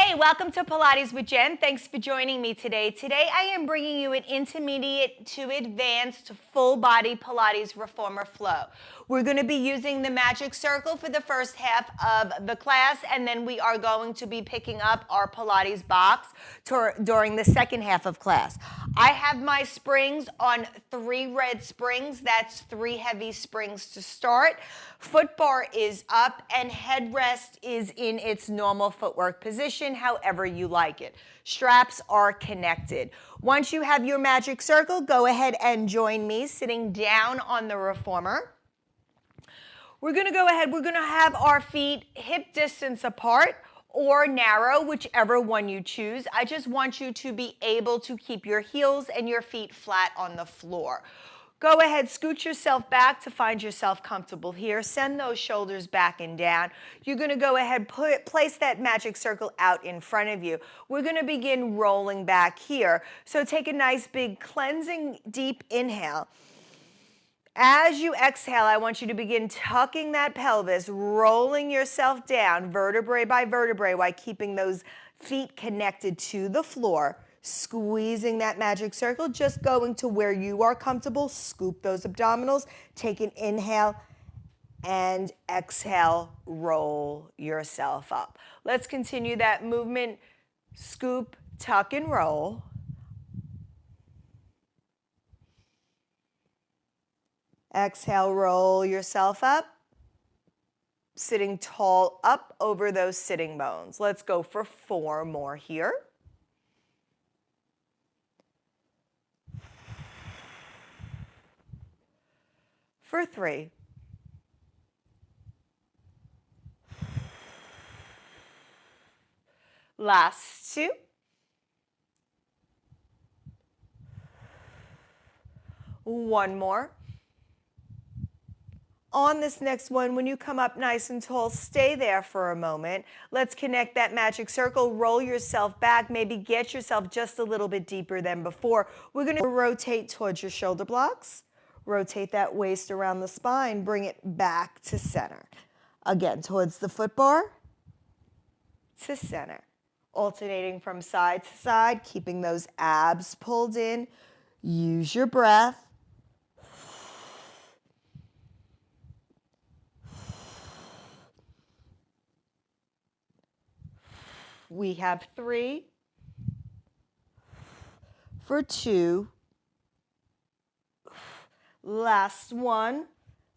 Hey, welcome to Pilates with Jen. Thanks for joining me today. Today I am bringing you an intermediate to advanced full body Pilates Reformer flow. We're going to be using the magic circle for the first half of the class, and then we are going to be picking up our Pilates box during the second half of class. I have my springs on 3 red springs. That's 3 heavy springs to start. Foot bar is up and headrest is in its normal footwork position, however you like it. Straps are connected. Once you have your magic circle, go ahead and join me sitting down on the reformer. We're going to go ahead, we're going to have our feet hip distance apart or narrow, whichever one you choose. I just want you to be able to keep your heels and your feet flat on the floor. Go ahead, scoot yourself back to find yourself comfortable here. Send those shoulders back and down. You're going to go ahead, place that magic circle out in front of you. We're going to begin rolling back here. So take a nice big cleansing deep inhale. As you exhale, I want you to begin tucking that pelvis, rolling yourself down vertebrae by vertebrae while keeping those feet connected to the floor. Squeezing that magic circle, just going to where you are comfortable. Scoop those abdominals. Take an inhale and exhale, roll yourself up. Let's continue that movement. Scoop, tuck, and roll. Exhale, roll yourself up. Sitting tall up over those sitting bones. Let's go for 4 more here. For 3. Last 2. 1 more. On this next one, when you come up nice and tall, stay there for a moment. Let's connect that magic circle. Roll yourself back. Maybe get yourself just a little bit deeper than before. We're going to rotate towards your shoulder blocks. Rotate that waist around the spine. Bring it back to center. Again, towards the foot bar, to center. Alternating from side to side, keeping those abs pulled in. Use your breath. We have 3. For 2. Last 1.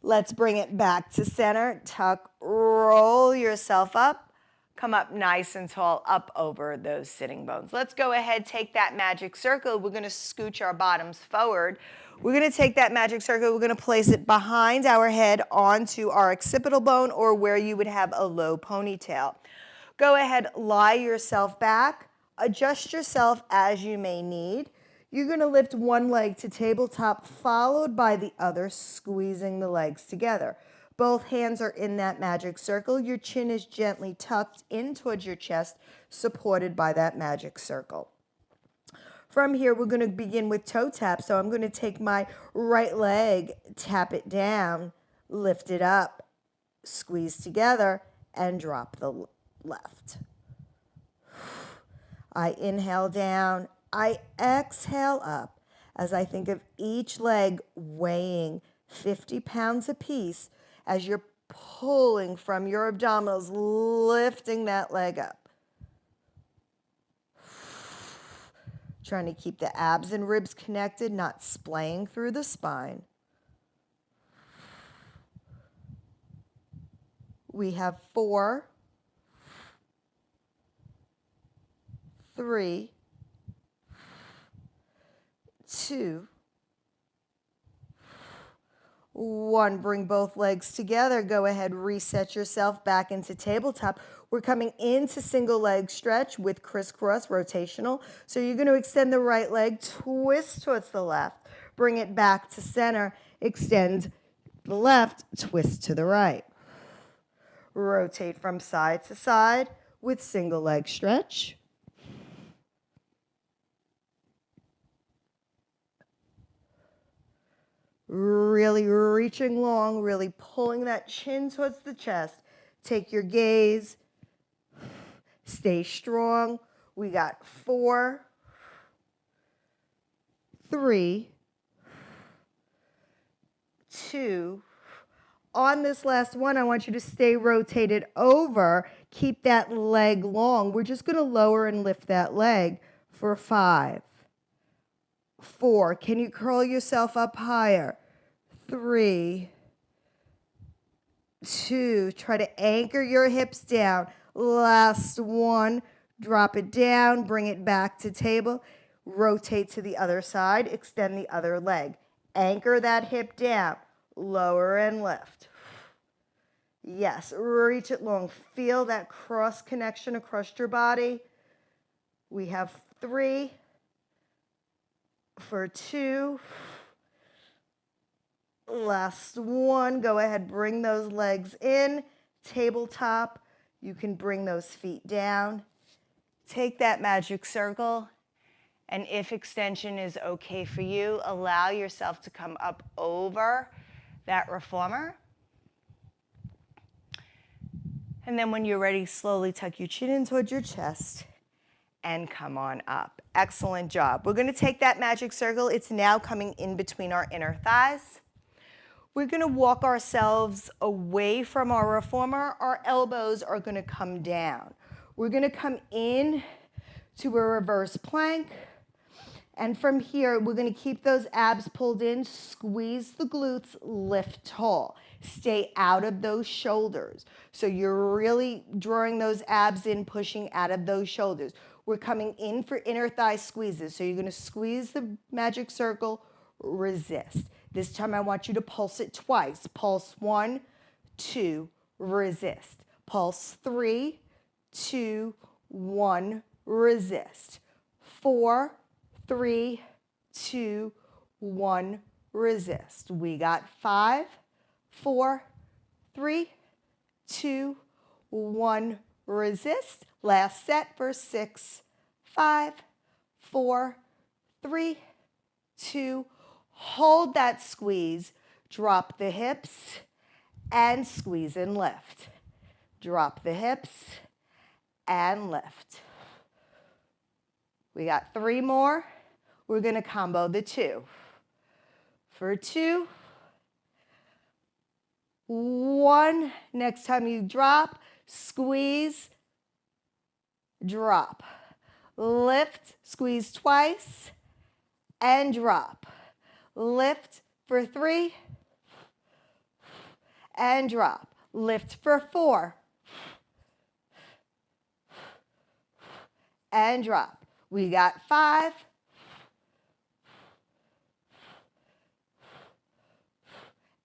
Let's bring it back to center. Tuck, roll yourself up. Come up nice and tall up over those sitting bones. Let's go ahead, take that magic circle. We're going to scooch our bottoms forward. We're going to take that magic circle. We're going to place it behind our head onto our occipital bone or where you would have a low ponytail. Go ahead, lie yourself back. Adjust yourself as you may need. You're going to lift one leg to tabletop, followed by the other, squeezing the legs together. Both hands are in that magic circle. Your chin is gently tucked in towards your chest, supported by that magic circle. From here, we're going to begin with toe tap. So I'm going to take my right leg, tap it down, lift it up, squeeze together, and drop the left. I inhale down. I exhale up as I think of each leg weighing 50 pounds apiece as you're pulling from your abdominals, lifting that leg up. Trying to keep the abs and ribs connected, not splaying through the spine. We have 4, 3, 2, 1. Bring both legs together. Go ahead, reset yourself back into tabletop. We're coming into single leg stretch with crisscross rotational. So you're going to extend the right leg, twist towards the left, bring it back to center, extend the left, twist to the right. Rotate from side to side with single leg stretch. Really reaching long, really pulling that chin towards the chest. Take your gaze, Stay strong. We got 4, 3, 2. On this last one, I want you to stay rotated over. Keep that leg long. We're just going to lower and lift that leg for 5, 4. Can you curl yourself up higher? 3, 2. Try to anchor your hips down. Last one. Drop it down. Bring it back to table. Rotate to the other side. Extend the other leg. Anchor that hip down. Lower and lift. Yes, reach it long. Feel that cross connection across your body. We have 3 for 2. Last one. Go ahead, bring those legs in. Tabletop. You can bring those feet down. Take that magic circle, and if extension is okay for you, allow yourself to come up over that reformer. And then when you're ready, slowly tuck your chin in towards your chest and come on up. Excellent job. We're going to take that magic circle. It's now coming in between our inner thighs. We're going to walk ourselves away from our reformer. Our elbows are going to come down. We're going to come in to a reverse plank. And from here, we're going to keep those abs pulled in, squeeze the glutes, lift tall. Stay out of those shoulders. So you're really drawing those abs in, pushing out of those shoulders. We're coming in for inner thigh squeezes. So you're going to squeeze the magic circle, resist. This time I want you to pulse it twice. Pulse 1, 2, resist. Pulse 3, 2, 1, resist. 4, 3, 2, 1, resist. We got 5, 4, 3, 2, 1, resist. Last set for 6, 5, 4, 3, 2, hold that squeeze. Drop the hips and squeeze and lift. Drop the hips and lift. We got 3 more. We're going to combo the 2. For 2, 1. Next time you drop, squeeze, drop. Lift, squeeze twice, and drop. Lift for 3, and drop. Lift for 4, and drop. We got 5,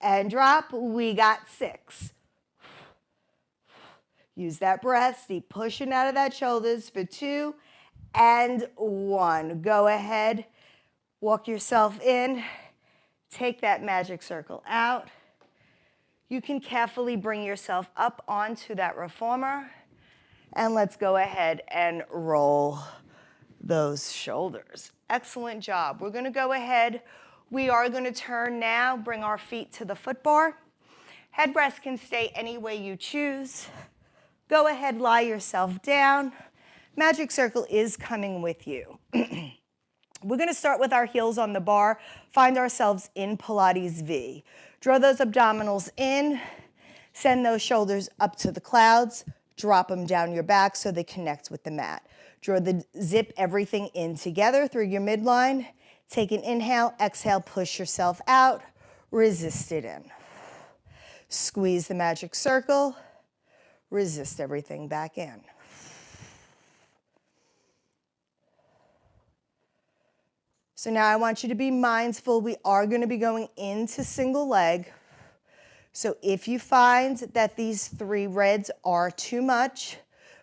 and drop. We got 6. Use that breath, keep pushing out of that shoulders for 2 and 1. Go ahead, walk yourself in, take that magic circle out. You can carefully bring yourself up onto that reformer, and let's go ahead and roll those shoulders. Excellent job. We're going to go ahead. We are going to turn now, bring our feet to the foot bar. Head rest can stay any way you choose. Go ahead, lie yourself down. Magic circle is coming with you. We're going to start with our heels on the bar, find ourselves in Pilates V. Draw those abdominals in, send those shoulders up to the clouds, drop them down your back so they connect with the mat. Zip everything in together through your midline. Take an inhale, exhale, push yourself out, resist it in. Squeeze the magic circle, resist everything back in. So now I want you to be mindful. We are going to be going into single leg. So if you find that these 3 reds are too much,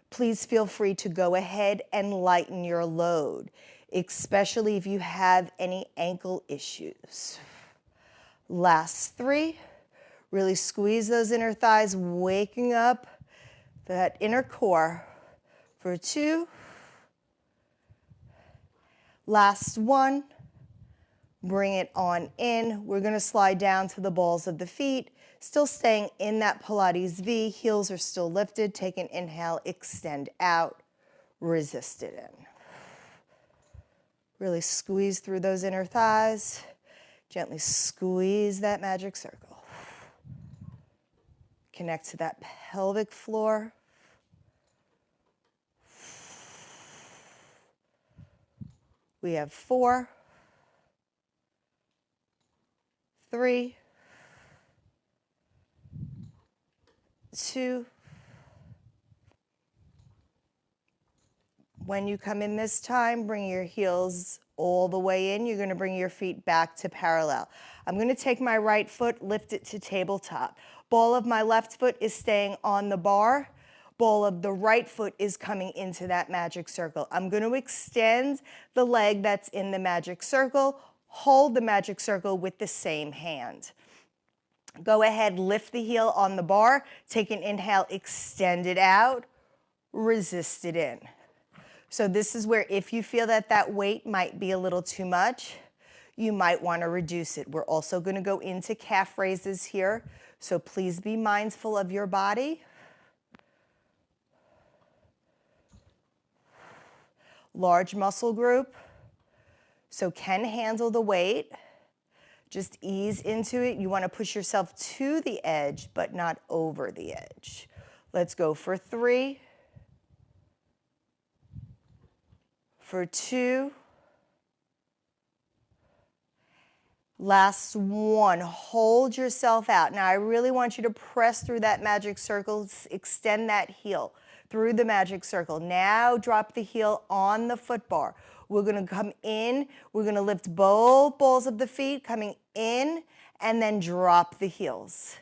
please feel free to go ahead and lighten your load, especially if you have any ankle issues. Last 3, really squeeze those inner thighs, waking up that inner core. For 2, last 1, bring it on in. We're going to slide down to the balls of the feet, still staying in that Pilates V. Heels are still lifted. Take an inhale, extend out, resist it in. Really squeeze through those inner thighs. Gently squeeze that magic circle. Connect to that pelvic floor. We have 4, 3, 2. When you come in this time, bring your heels all the way in. You're going to bring your feet back to parallel. I'm going to take my right foot, lift it to tabletop. Ball of my left foot is staying on the bar. Ball of the right foot is coming into that magic circle. I'm going to extend the leg that's in the magic circle. Hold the magic circle with the same hand. Go ahead, lift the heel on the bar. Take an inhale, extend it out, resist it in. So this is where if you feel that that weight might be a little too much, you might want to reduce it. We're also going to go into calf raises here, so please be mindful of your body. Large muscle group, so can handle the weight. Just ease into it. You want to push yourself to the edge, but not over the edge. Let's go for 3, for 2, last 1. Hold yourself out. Now I really want you to press through that magic circle, extend that heel through the magic circle. Now drop the heel on the foot bar. We're going to come in, we're going to lift both balls of the feet, coming in, and then drop the heels.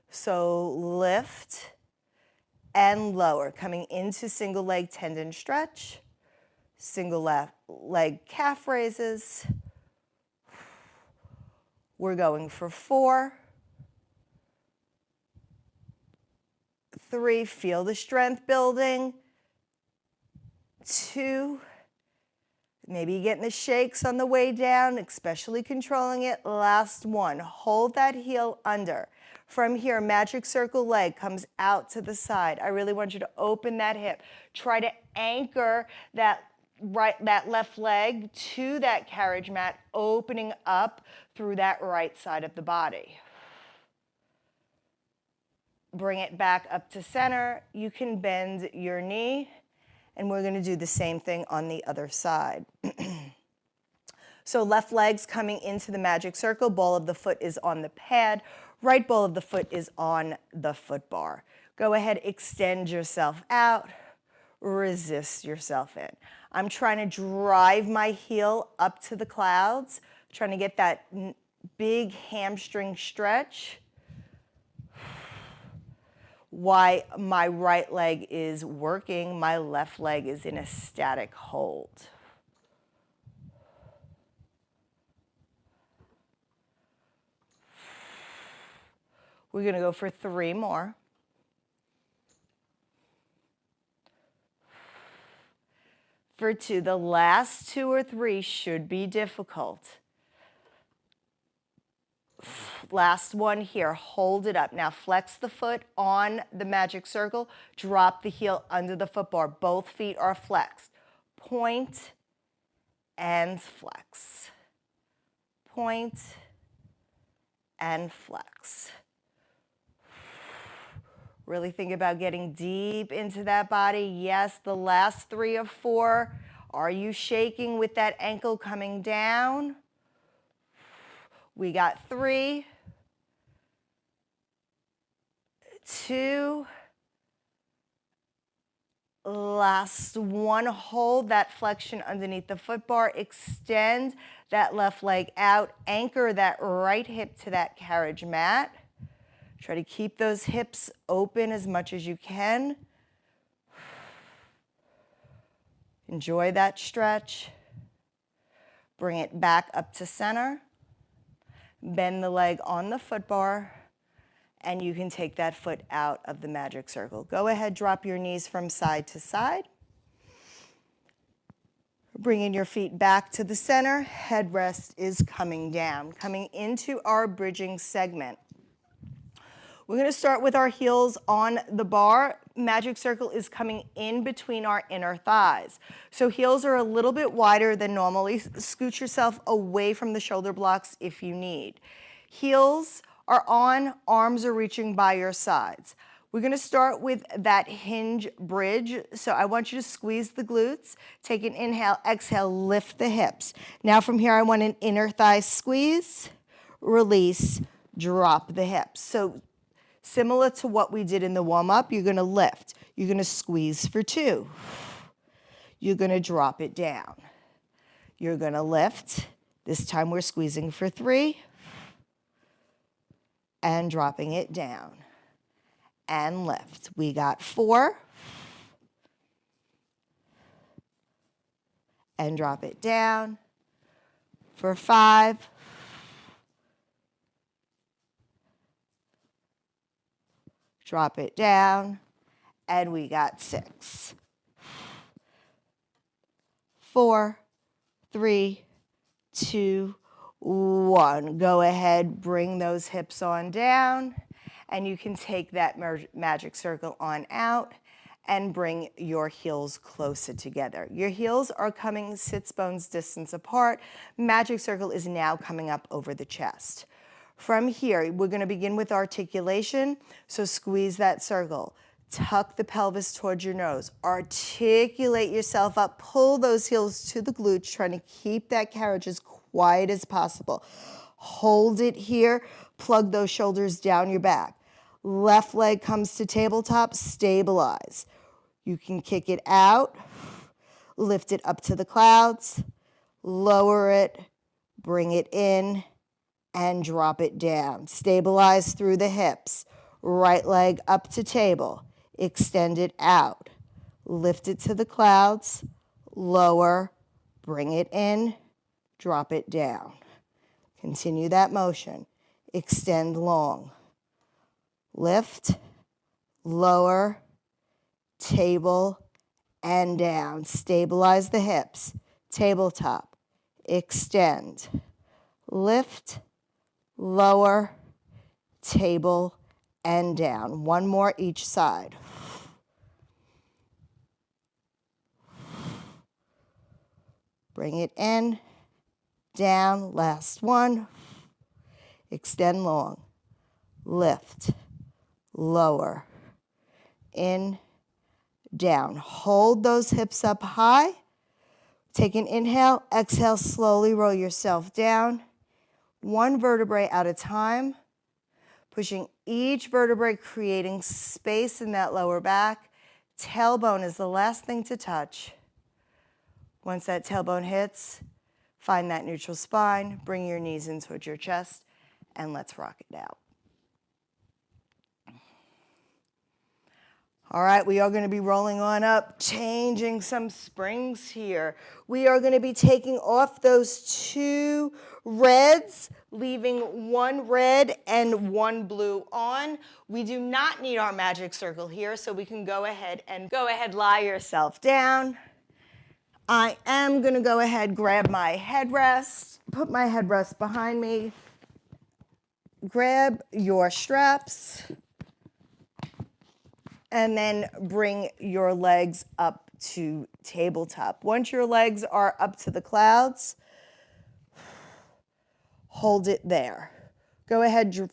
So lift and lower, coming into single leg tendon stretch, single leg calf raises. We're going for 4, 3, feel the strength building, 2, maybe getting the shakes on the way down, especially controlling it. Last 1, hold that heel under. From here, magic circle leg comes out to the side. I really want you to open that hip. Try to anchor that left leg to that carriage mat, opening up through that right side of the body. Bring it back up to center. You can bend your knee. And we're going to do the same thing on the other side. So left leg's coming into the magic circle. Ball of the foot is on the pad. Right ball of the foot is on the foot bar. Go ahead, extend yourself out. Resist yourself in. I'm trying to drive my heel up to the clouds. Trying to get that big hamstring stretch. Why my right leg is working, my left leg is in a static hold. We're going to go for 3 more. For 2, the last 2 or 3 should be difficult. Last 1 here, hold it up. Now flex the foot on the magic circle, drop the heel under the foot bar. Both feet are flexed. Point and flex. Point and flex. Really think about getting deep into that body. Yes, the last 3 or 4. Are you shaking with that ankle coming down? We got 3, 2, last 1. Hold that flexion underneath the foot bar. Extend that left leg out. Anchor that right hip to that carriage mat. Try to keep those hips open as much as you can. Enjoy that stretch. Bring it back up to center. Bend the leg on the foot bar, and you can take that foot out of the magic circle. Go ahead, drop your knees from side to side. Bringing your feet back to the center. Headrest is coming down, coming into our bridging segment. We're going to start with our heels on the bar. magic circle is coming in between our inner thighs. So heels are a little bit wider than normally. Scoot yourself away from the shoulder blocks if you need. Heels are on, arms are reaching by your sides. We're gonna start with that hinge bridge. So I want you to squeeze the glutes, take an inhale, exhale, lift the hips. Now from here, I want an inner thigh squeeze, release, drop the hips. So similar to what we did in the warm-up, you're gonna lift. You're gonna squeeze for 2. You're gonna drop it down. You're gonna lift. This time we're squeezing for 3 and dropping it down. And lift. We got 4 and drop it down. For 5. Drop it down. And we got 6. 4, 3, 2, 1. Go ahead, bring those hips on down. And you can take that magic circle on out and bring your heels closer together. Your heels are coming sits bones distance apart. Magic circle is now coming up over the chest. From here, we're gonna begin with articulation. So squeeze that circle. Tuck the pelvis towards your nose. Articulate yourself up. Pull those heels to the glutes, trying to keep that carriage as quiet as possible. Hold it here. Plug those shoulders down your back. Left leg comes to tabletop, stabilize. You can kick it out, lift it up to the clouds, lower it, bring it in, and drop it down. Stabilize through the hips. Right leg up to table, extend it out. Lift it to the clouds, lower, bring it in, drop it down. Continue that motion. Extend long. Lift, lower, table, and down. Stabilize the hips. Tabletop, extend. Lift, lower, table, and down. One more each side. Bring it in, down, last one. Extend long. Lift, lower, in, down. Hold those hips up high. Take an inhale, exhale, slowly roll yourself down. One vertebrae at a time, pushing each vertebrae, creating space in that lower back. Tailbone is the last thing to touch. Once that tailbone hits, find that neutral spine, bring your knees in towards your chest, and let's rock it out. All right, we are going to be rolling on up, changing some springs here. We are going to be taking off those 2 reds, leaving 1 red and 1 blue on. We do not need our magic circle here, so we can go ahead, lie yourself down. I am going to go ahead, grab my headrest, put my headrest behind me, grab your straps, and then bring your legs up to tabletop. Once your legs are up to the clouds, hold it there. Go ahead,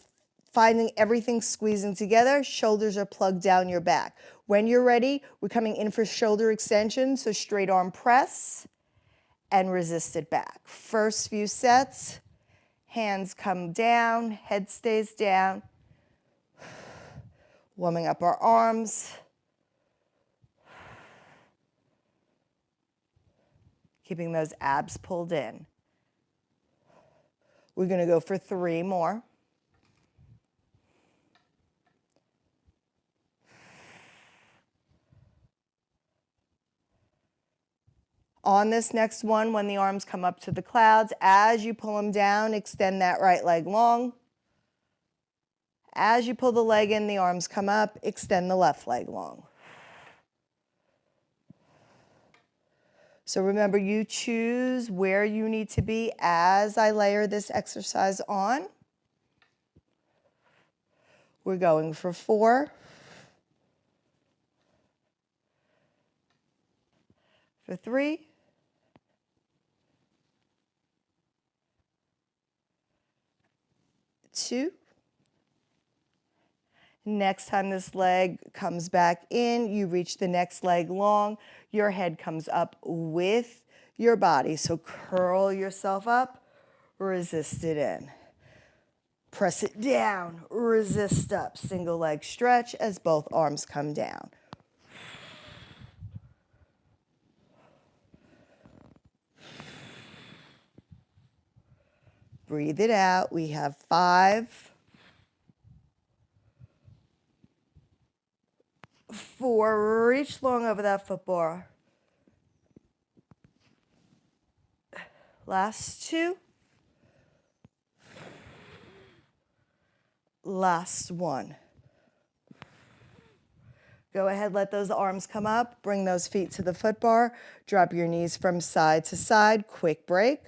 finding everything squeezing together. Shoulders are plugged down your back. When you're ready, we're coming in for shoulder extension, so straight arm press and resist it back. First few sets, hands come down, head stays down. Warming up our arms. Keeping those abs pulled in. We're going to go for 3 more. On this next one, when the arms come up to the clouds, as you pull them down, extend that right leg long. As you pull the leg in, the arms come up, extend the left leg long. So remember, you choose where you need to be as I layer this exercise on. We're going for 4, For 3, 2. Next time this leg comes back in, you reach the next leg long. Your head comes up with your body. So curl yourself up, resist it in. Press it down, resist up. Single leg stretch as both arms come down. Breathe it out. We have 5, 4, reach long over that foot bar. Last 2. Last 1. Go ahead, let those arms come up. Bring those feet to the foot bar. Drop your knees from side to side. Quick break.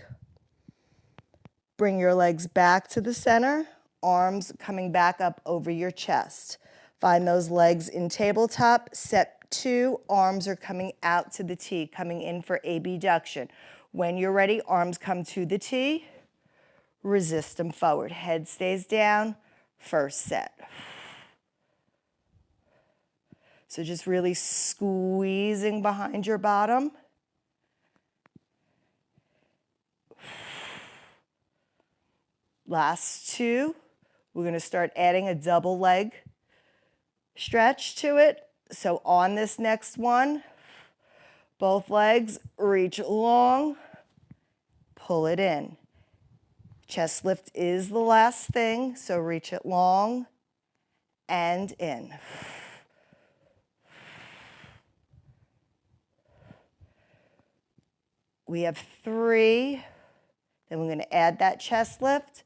Bring your legs back to the center. Arms coming back up over your chest. Find those legs in tabletop. Step 2, arms are coming out to the T, coming in for abduction. When you're ready, arms come to the T. Resist them forward. Head stays down. First set. So just really squeezing behind your bottom. Last 2. We're going to start adding a double leg stretch to it. So on this next one, both legs reach long, pull it in. Chest lift is the last thing, so reach it long and in. We have 3. Then we're going to add that chest lift.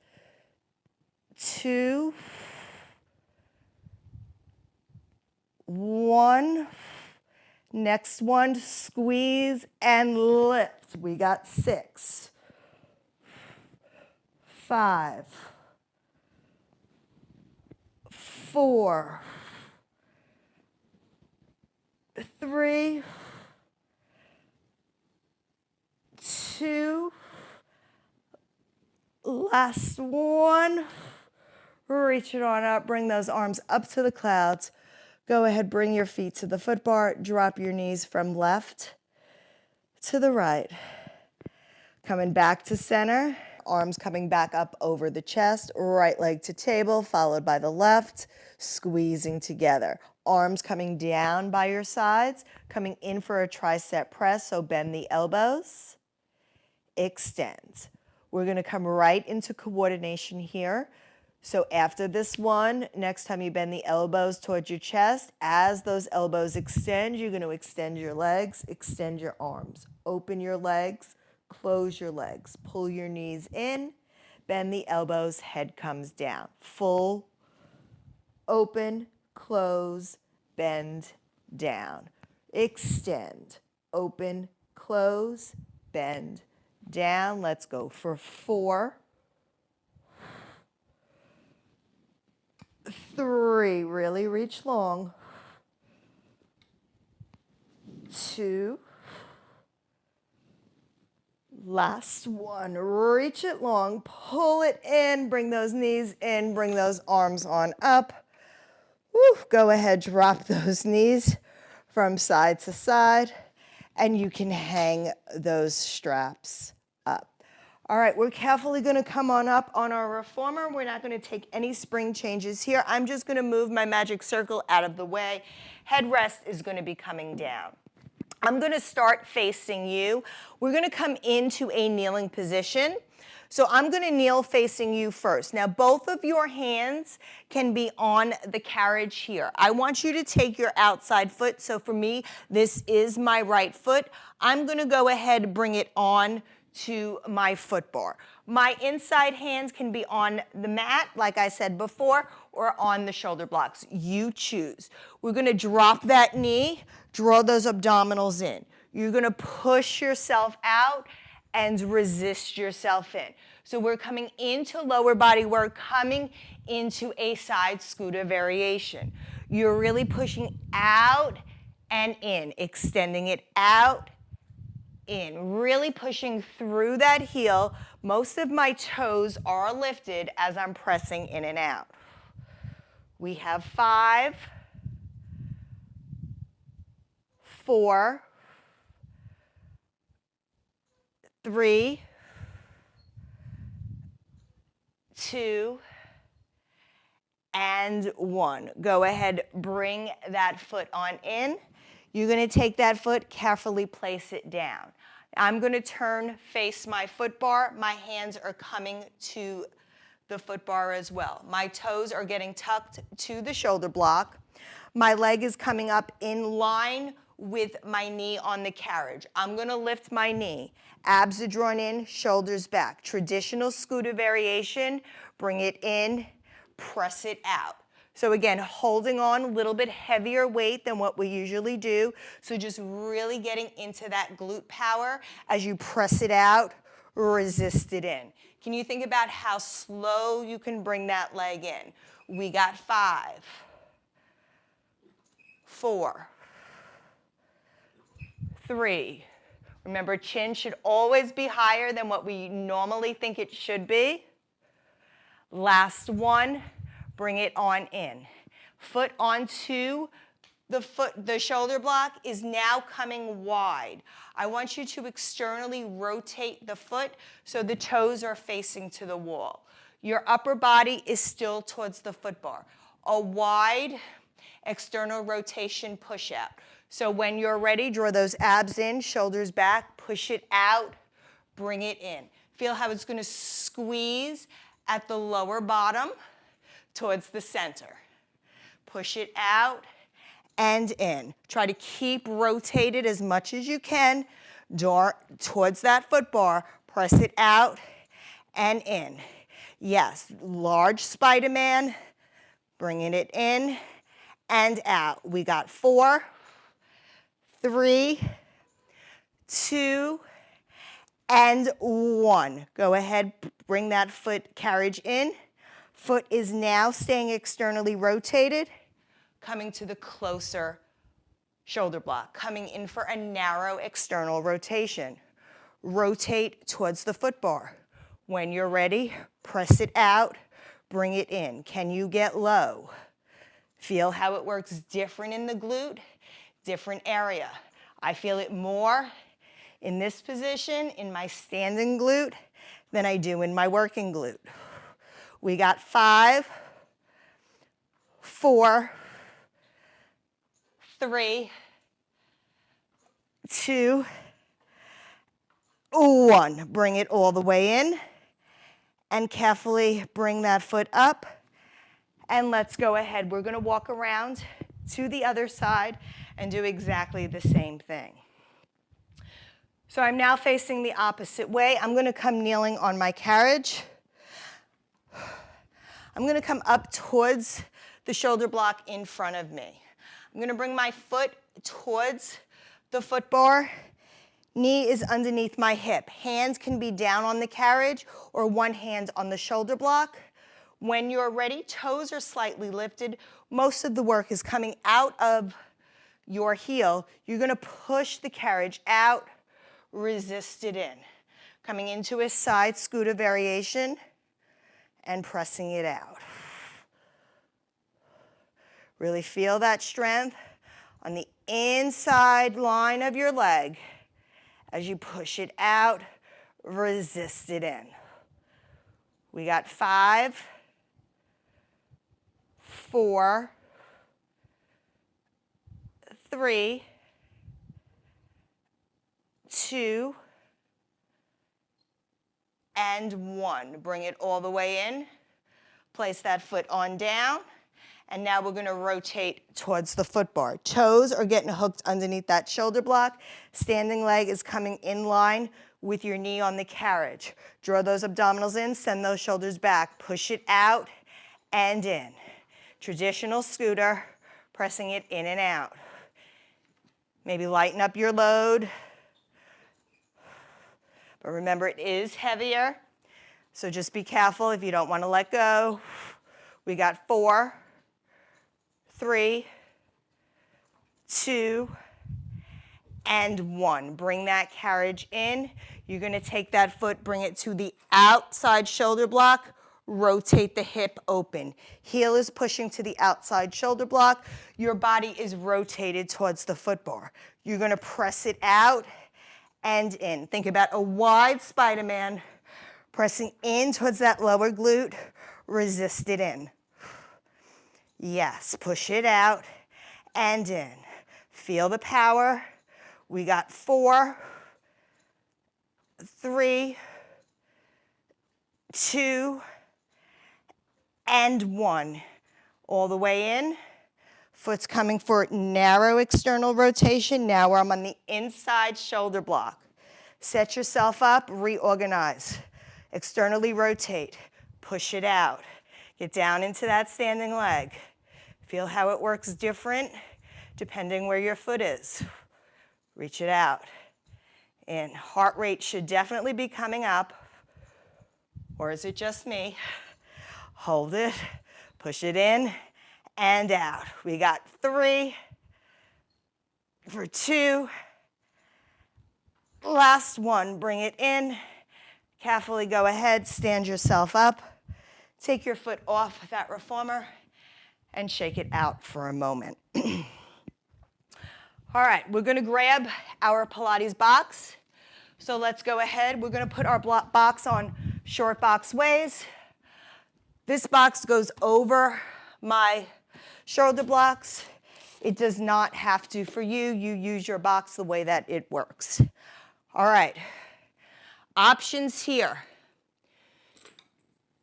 2, 1. Next one, squeeze and lift. We got 6, 5, 4, 3, 2, last 1. Reach it on up, bring those arms up to the clouds. Go ahead, bring your feet to the foot bar. Drop your knees from left to the right. Coming back to center. Arms coming back up over the chest. Right leg to table, followed by the left. Squeezing together. Arms coming down by your sides. Coming in for a tricep press, so bend the elbows. Extend. We're going to come right into coordination here. So after this one, next time you bend the elbows towards your chest, as those elbows extend, you're going to extend your legs, extend your arms. Open your legs, close your legs. Pull your knees in, bend the elbows, head comes down. Full, open, close, bend, down. Extend, open, close, bend, down. Let's go for 4, 3, really reach long. 2, last 1, reach it long, pull it in, bring those knees in, bring those arms on up. Woo. Go ahead, drop those knees from side to side, and you can hang those straps up. All right, we're carefully going to come on up on our reformer. We're not going to take any spring changes here. I'm just going to move my magic circle out of the way. Headrest is going to be coming down. I'm going to start facing you. We're going to come into a kneeling position. So I'm going to kneel facing you first. Now, both of your hands can be on the carriage here. I want you to take your outside foot. So for me, this is my right foot. I'm going to go ahead and bring it on to my foot bar. My inside hands can be on the mat, like I said before, or on the shoulder blocks. You choose. We're going to drop that knee, draw those abdominals in. You're going to push yourself out and resist yourself in. So we're coming into lower body work, coming into a side scooter variation. You're really pushing out and in, extending it out in, really pushing through that heel. Most of my toes are lifted as I'm pressing in and out. We have 5, 4, 3, 2, and 1. Go ahead, bring that foot on in. You're going to take that foot, carefully place it down. I'm going to face my foot bar. My hands are coming to the foot bar as well. My toes are getting tucked to the shoulder block. My leg is coming up in line with my knee on the carriage. I'm going to lift my knee. Abs are drawn in, shoulders back. Traditional scooter variation, bring it in, press it out. So again, holding on a little bit heavier weight than what we usually do. So just really getting into that glute power as you press it out, resist it in. Can you think about how slow you can bring that leg in? We got 5, 4, 3. Remember, chin should always be higher than what we normally think it should be. Last one. Bring it on in. Foot onto the shoulder block is now coming wide. I want you to externally rotate the foot so the toes are facing to the wall. Your upper body is still towards the foot bar. A wide external rotation push out. So when you're ready, draw those abs in, shoulders back, push it out, bring it in. Feel how it's going to squeeze at the lower bottom towards the center. Push it out and in. Try to keep rotated as much as you can towards that foot bar. Press it out and in. Yes, large Spider-Man, bringing it in and out. We got 4, 3, 2, and 1. Go ahead, bring that foot carriage in. Foot is now staying externally rotated, coming to the closer shoulder block, coming in for a narrow external rotation. Rotate towards the foot bar. When you're ready, press it out, bring it in. Can you get low? Feel how it works different in the glute, different area. I feel it more in this position, in my standing glute, than I do in my working glute. We got 5, 4, 3, 2, 1. Bring it all the way in and carefully bring that foot up. And let's go ahead. We're going to walk around to the other side and do exactly the same thing. So I'm now facing the opposite way. I'm going to come kneeling on my carriage. I'm going to come up towards the shoulder block in front of me. I'm going to bring my foot towards the foot bar. Knee is underneath my hip. Hands can be down on the carriage or one hand on the shoulder block. When you're ready, toes are slightly lifted. Most of the work is coming out of your heel. You're going to push the carriage out, resist it in. Coming into a side scooter variation and pressing it out. Really feel that strength on the inside line of your leg. As you push it out, resist it in. We got 5, 4, 3, 2, and 1. Bring it all the way in. Place that foot on down. And now we're going to rotate towards the foot bar. Toes are getting hooked underneath that shoulder block. Standing leg is coming in line with your knee on the carriage. Draw those abdominals in, send those shoulders back. Push it out and in. Traditional scooter, pressing it in and out. Maybe lighten up your load. But remember, it is heavier, so just be careful if you don't want to let go. We got 4, 3, 2, and 1. Bring that carriage in. You're going to take that foot, bring it to the outside shoulder block, rotate the hip open. Heel is pushing to the outside shoulder block. Your body is rotated towards the foot bar. You're going to press it out and in. Think about a wide Spider-Man, pressing in towards that lower glute, resist it in. Yes, push it out and in. Feel the power. We got 4, 3, 2, and 1. All the way in. Foot's coming for narrow external rotation. Now I'm on the inside shoulder block. Set yourself up, reorganize. Externally rotate. Push it out. Get down into that standing leg. Feel how it works different depending where your foot is. Reach it out. And heart rate should definitely be coming up. Or is it just me? Hold it, push it in and out. We got 3 for 2. Last one, bring it in. Carefully go ahead, stand yourself up. Take your foot off that reformer and shake it out for a moment. All right, we're going to grab our Pilates box. So let's go ahead. We're going to put our box on short box ways. This box goes over my shoulder blocks. It does not have to for you. You use your box the way that it works. All right, options here.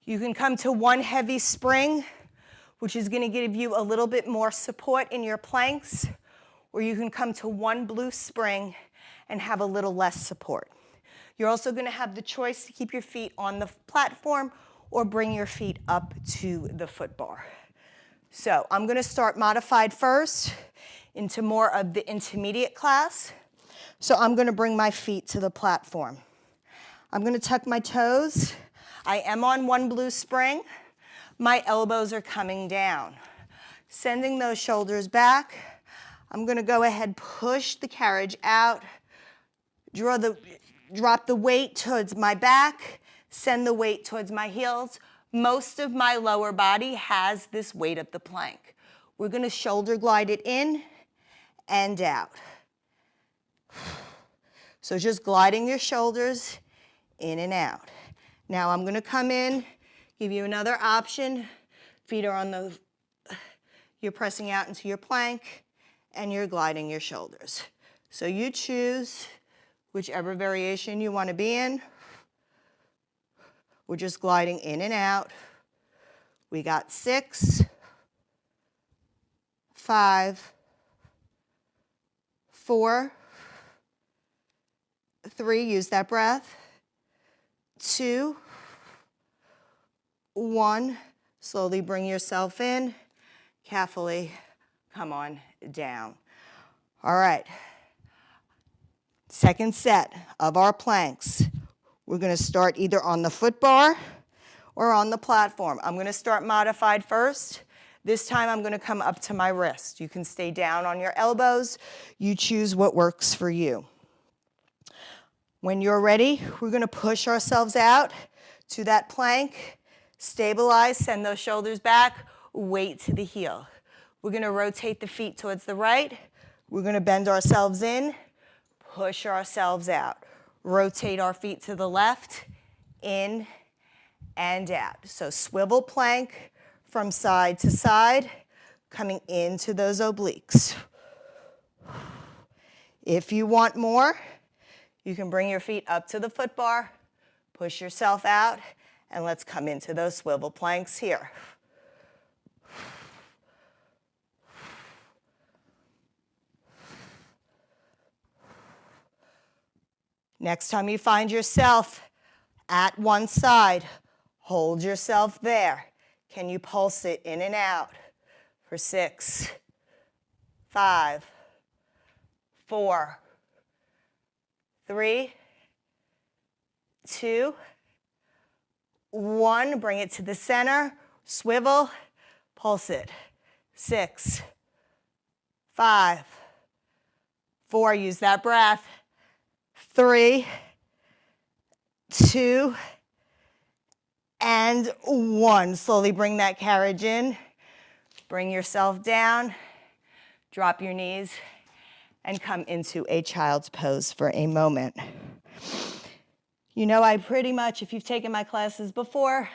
You can come to one heavy spring, which is going to give you a little bit more support in your planks, or you can come to one blue spring and have a little less support. You're also going to have the choice to keep your feet on the platform or bring your feet up to the foot bar. So I'm going to start modified first into more of the intermediate class. So I'm going to bring my feet to the platform. I'm going to tuck my toes. I am on one blue spring. My elbows are coming down. Sending those shoulders back. I'm going to go ahead, push the carriage out, drop the weight towards my back, send the weight towards my heels. Most of my lower body has this weight of the plank. We're going to shoulder glide it in and out. So just gliding your shoulders in and out. Now I'm going to come in, give you another option. Feet are on the, you're pressing out into your plank and you're gliding your shoulders. So you choose whichever variation you want to be in. We're just gliding in and out. We got 6, 5, 4, 3, use that breath, 2, 1, slowly bring yourself in, carefully come on down. All right, second set of our planks. We're going to start either on the foot bar or on the platform. I'm going to start modified first. This time I'm going to come up to my wrist. You can stay down on your elbows. You choose what works for you. When you're ready, we're going to push ourselves out to that plank. Stabilize, send those shoulders back, weight to the heel. We're going to rotate the feet towards the right. We're going to bend ourselves in, push ourselves out. Rotate our feet to the left, in and out. So swivel plank from side to side, coming into those obliques. If you want more, you can bring your feet up to the foot bar, push yourself out, and let's come into those swivel planks here. Next time you find yourself at one side, hold yourself there. Can you pulse it in and out for 6, 5, 4, 3, 2, 1. Bring it to the center, swivel, pulse it. 6, 5, 4, use that breath. 3, 2, and 1. Slowly bring that carriage in. Bring yourself down. Drop your knees and come into a child's pose for a moment. You know, I pretty much, if you've taken my classes before,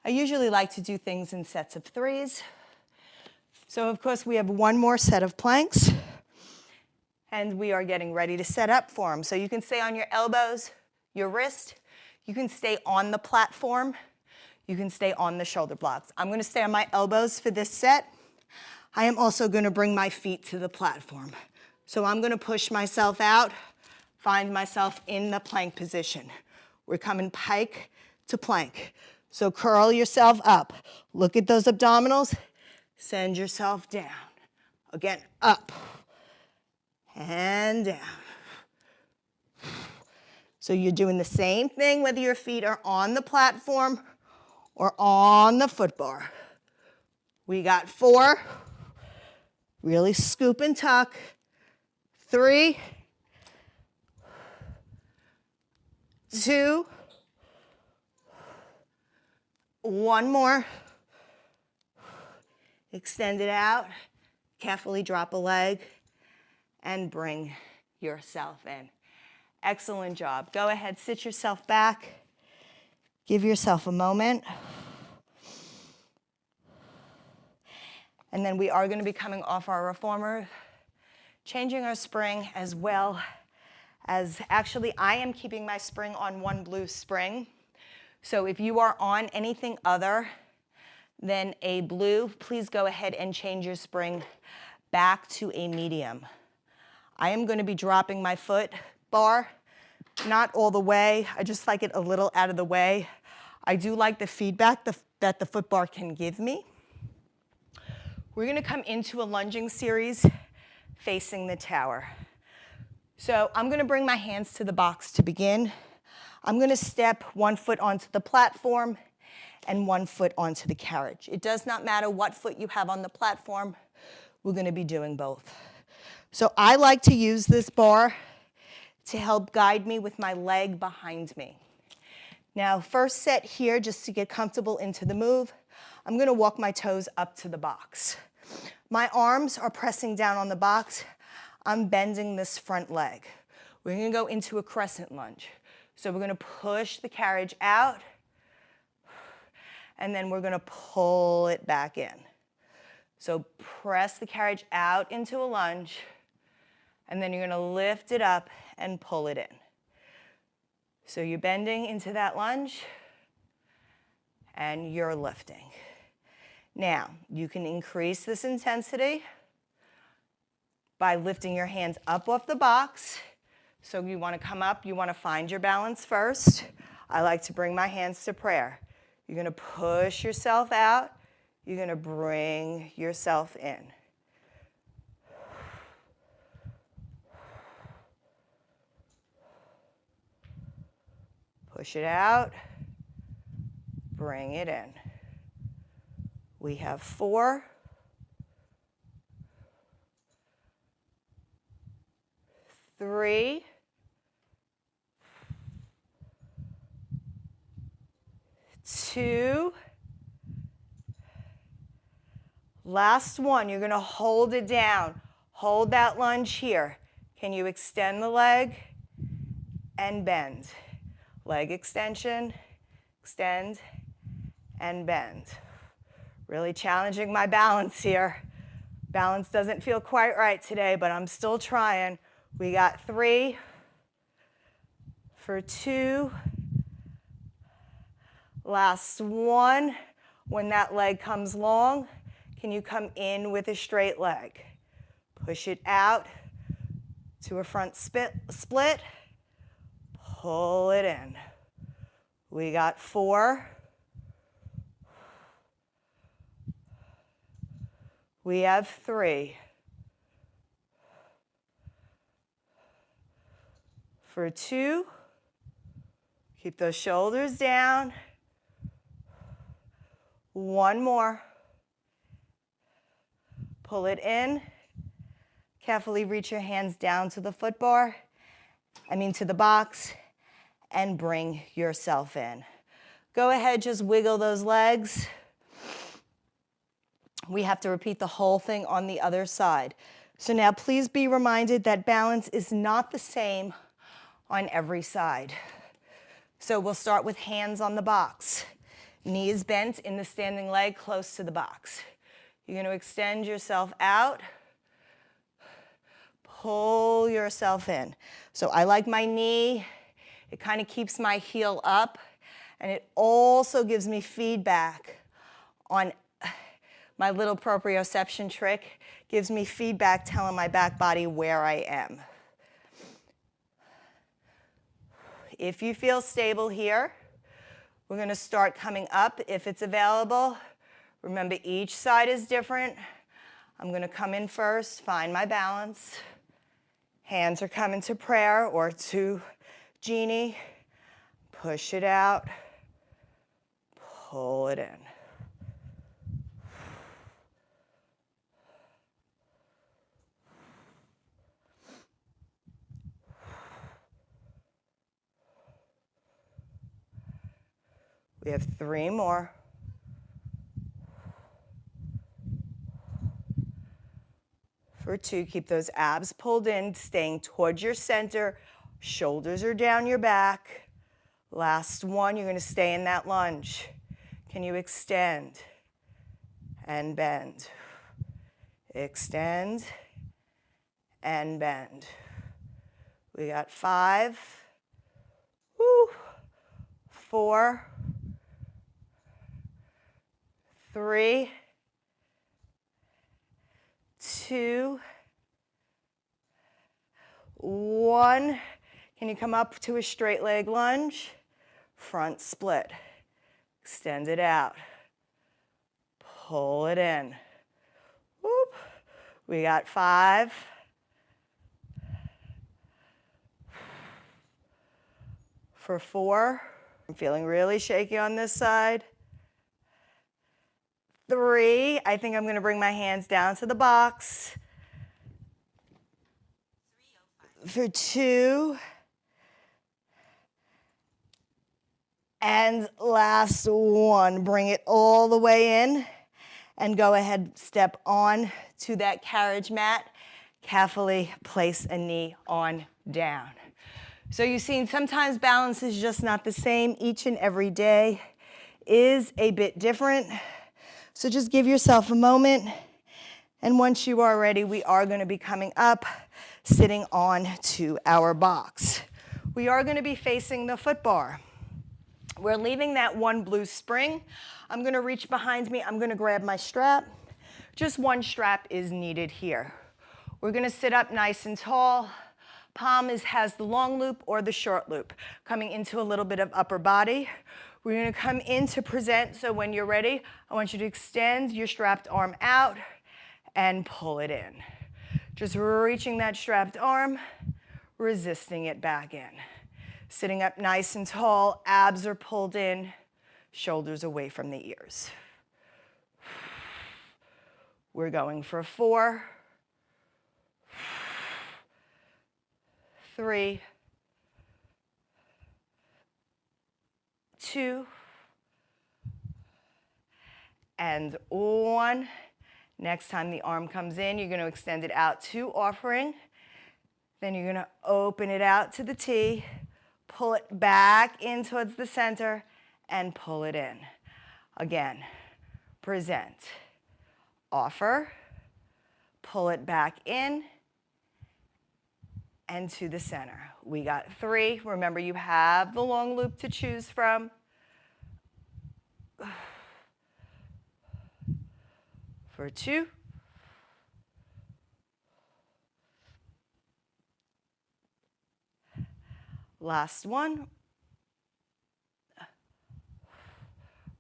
I usually like to do things in sets of 3s. So of course we have one more set of planks and we are getting ready to set up for them. So you can stay on your elbows, your wrist, you can stay on the platform, you can stay on the shoulder blocks. I'm gonna stay on my elbows for this set. I am also gonna bring my feet to the platform. So I'm gonna push myself out, find myself in the plank position. We're coming pike to plank. So curl yourself up. Look at those abdominals. Send yourself down. Again, up and down. So you're doing the same thing whether your feet are on the platform or on the foot bar. We got 4. Really scoop and tuck. 3, 2, 1 more. Extend it out. Carefully drop a leg and bring yourself in. Excellent job. Go ahead, sit yourself back. Give yourself a moment. And then we are going to be coming off our reformer, changing our spring as well as, actually I am keeping my spring on one blue spring. So if you are on anything other than a blue, please go ahead and change your spring back to a medium. I am going to be dropping my foot bar, not all the way. I just like it a little out of the way. I do like the feedback that the foot bar can give me. We're going to come into a lunging series facing the tower. So I'm going to bring my hands to the box to begin. I'm going to step 1 foot onto the platform and 1 foot onto the carriage. It does not matter what foot you have on the platform. We're going to be doing both. So I like to use this bar to help guide me with my leg behind me. Now, first set here, just to get comfortable into the move, I'm going to walk my toes up to the box. My arms are pressing down on the box. I'm bending this front leg. We're going to go into a crescent lunge. So we're going to push the carriage out, and then we're going to pull it back in. So press the carriage out into a lunge, and then you're going to lift it up and pull it in. So you're bending into that lunge, and you're lifting. Now, you can increase this intensity by lifting your hands up off the box. So you want to come up, you want to find your balance first. I like to bring my hands to prayer. You're going to push yourself out. You're going to bring yourself in. Push it out. Bring it in. We have 4. 3. 2. Last one, you're going to hold it down. Hold that lunge here. Can you extend the leg and bend? Leg extension, extend, and bend. Really challenging my balance here. Balance doesn't feel quite right today, but I'm still trying. We got 3 for 2. Last one. When that leg comes long, can you come in with a straight leg? Push it out to a front split. Pull it in. We got 4. We have 3. For 2. Keep those shoulders down. 1 more. Pull it in. Carefully reach your hands down to the to the box, and bring yourself in. Go ahead, just wiggle those legs. We have to repeat the whole thing on the other side. So now please be reminded that balance is not the same on every side. So we'll start with hands on the box. Knees bent in the standing leg close to the box. You're going to extend yourself out. Pull yourself in. So I like my knee. It kind of keeps my heel up. And it also gives me feedback on my little proprioception trick. Gives me feedback telling my back body where I am. If you feel stable here, we're going to start coming up if it's available. Remember, each side is different. I'm going to come in first, find my balance. Hands are coming to prayer or to genie. Push it out. Pull it in. We have 3 more. For 2, keep those abs pulled in, staying towards your center. Shoulders are down your back. Last one, you're going to stay in that lunge. Can you extend and bend? Extend and bend. We got 5, 4, 3, 2, 1. Can you come up to a straight leg lunge? Front split. Extend it out. Pull it in. Whoop. We got 5. 4. I'm feeling really shaky on this side. 3. I think I'm going to bring my hands down to the box. For 2. And last one. Bring it all the way in. And go ahead, step on to that carriage mat. Carefully place a knee on down. So you've seen sometimes balance is just not the same. Each and every day is a bit different. So just give yourself a moment. And once you are ready, we are going to be coming up, sitting on to our box. We are going to be facing the foot bar. We're leaving that one blue spring. I'm going to reach behind me. I'm going to grab my strap. Just one strap is needed here. We're going to sit up nice and tall. Palm has the long loop or the short loop, coming into a little bit of upper body. We're going to come in to present, so when you're ready, I want you to extend your strapped arm out and pull it in. Just reaching that strapped arm, resisting it back in. Sitting up nice and tall, abs are pulled in, shoulders away from the ears. We're going for 4, 3, 2, and 1. Next time the arm comes in, you're going to extend it out to offering. Then you're going to open it out to the T, pull it back in towards the center, and pull it in. Again, present, offer, pull it back in, and to the center. We got 3. Remember, you have the long loop to choose from. For 2. Last one.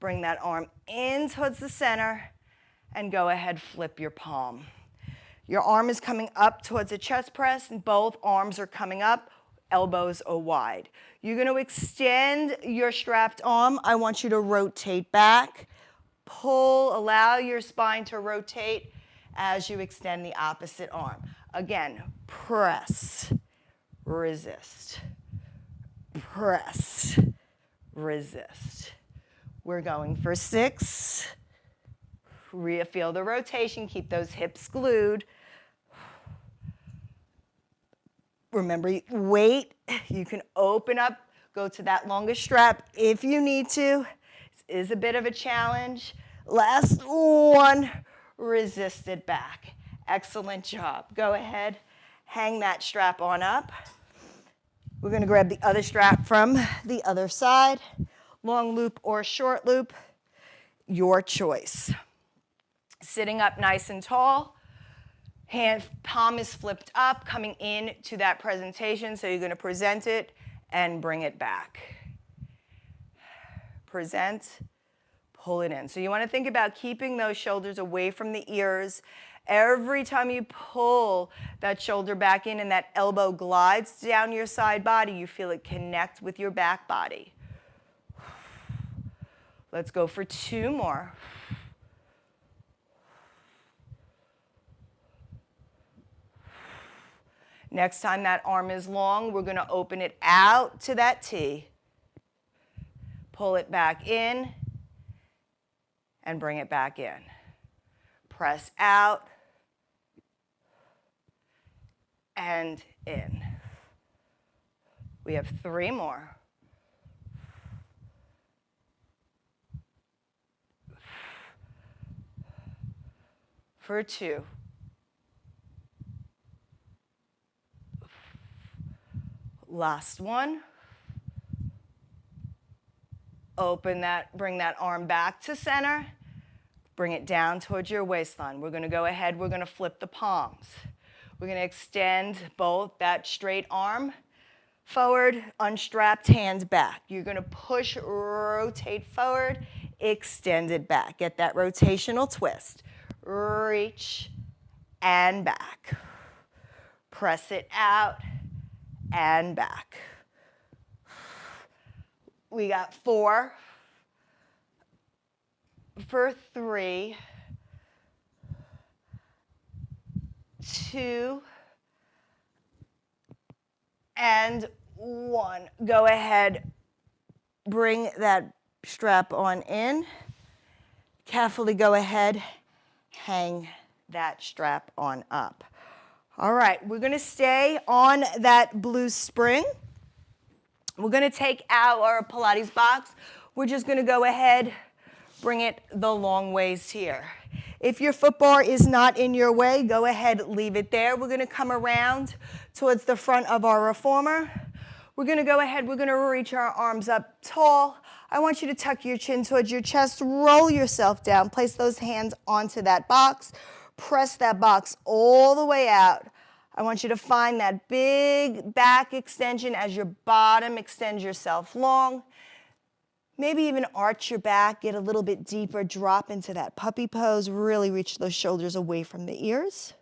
Bring that arm in towards the center and go ahead, flip your palm. Your arm is coming up towards a chest press and both arms are coming up, elbows are wide. You're going to extend your strapped arm. I want you to rotate back, pull, allow your spine to rotate as you extend the opposite arm. Again, press, resist, press, resist. We're going for 6. Feel the rotation. Keep those hips glued. Remember, weight. You can open up, go to that longest strap if you need to. This is a bit of a challenge. Last one. Resist it back. Excellent job. Go ahead. Hang that strap on up. We're going to grab the other strap from the other side. Long loop or short loop. Your choice. Sitting up nice and tall. Hand, palm is flipped up, coming in to that presentation. So you're going to present it and bring it back. Present, pull it in. So you want to think about keeping those shoulders away from the ears. Every time you pull that shoulder back in and that elbow glides down your side body, you feel it connect with your back body. Let's go for 2 more. Next time that arm is long, we're going to open it out to that T. Pull it back in and bring it back in. Press out and in. We have 3 more. For 2. Last one. Open that, bring that arm back to center. Bring it down towards your waistline. We're going to go ahead, we're going to flip the palms. We're going to extend both that straight arm forward, unstrapped hands back. You're going to push, rotate forward, extend it back. Get that rotational twist. Reach and back. Press it out and back. We got 4 for 3, 2, and 1. Go ahead, bring that strap on in. Carefully go ahead, hang that strap on up. All right, we're going to stay on that blue spring. We're going to take our Pilates box. We're just going to go ahead, bring it the long ways here. If your foot bar is not in your way, go ahead, leave it there. We're going to come around towards the front of our reformer. We're going to go ahead, we're going to reach our arms up tall. I want you to tuck your chin towards your chest, roll yourself down, place those hands onto that box, press that box all the way out. I want you to find that big back extension as your bottom extends yourself long. Maybe even arch your back, get a little bit deeper, drop into that puppy pose, really reach those shoulders away from the ears.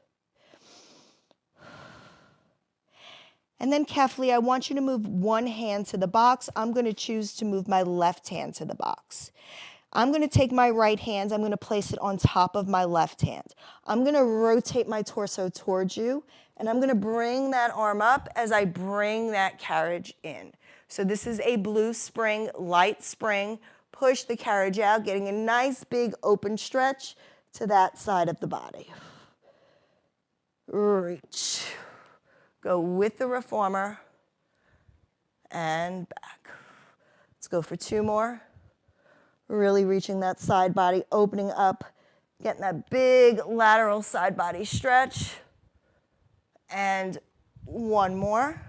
And then carefully, I want you to move one hand to the box. I'm going to choose to move my left hand to the box. I'm going to take my right hand, I'm going to place it on top of my left hand. I'm going to rotate my torso towards you, and I'm going to bring that arm up as I bring that carriage in. So this is a blue spring, light spring. Push the carriage out, getting a nice big open stretch to that side of the body. Reach. Go with the reformer and back. Let's go for 2 more. Really reaching that side body, opening up, getting that big lateral side body stretch. And 1 more.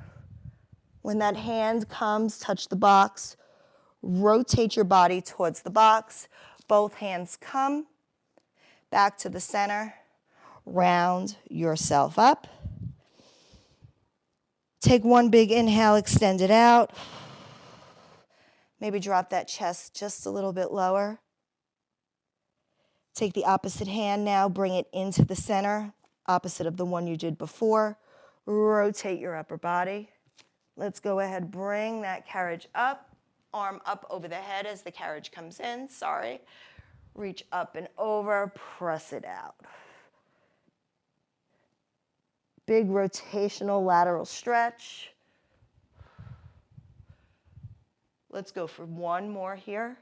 When that hand comes, touch the box, rotate your body towards the box. Both hands come back to the center. Round yourself up. Take 1 big inhale, extend it out. Maybe drop that chest just a little bit lower. Take the opposite hand now, bring it into the center, opposite of the one you did before. Rotate your upper body. Let's go ahead, bring that carriage up, arm up over the head as the carriage comes in, sorry. Reach up and over, press it out. Big rotational lateral stretch. Let's go for one more here.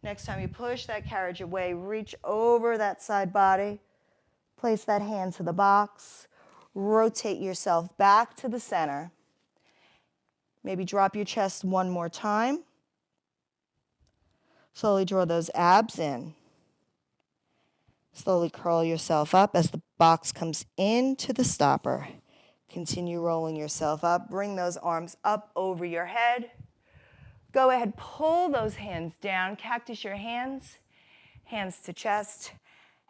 Next time you push that carriage away, reach over that side body. Place that hand to the box. Rotate yourself back to the center. Maybe drop your chest one more time. Slowly draw those abs in. Slowly curl yourself up as the box comes into the stopper. Continue rolling yourself up. Bring those arms up over your head. Go ahead, pull those hands down. Cactus your hands, hands to chest.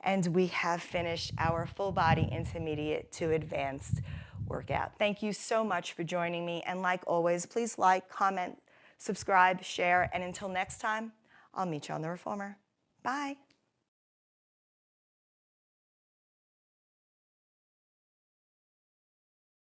And we have finished our full body intermediate to advanced workout. Thank you so much for joining me. And like always, please like, comment, subscribe, share. And until next time, I'll meet you on the Reformer. Bye.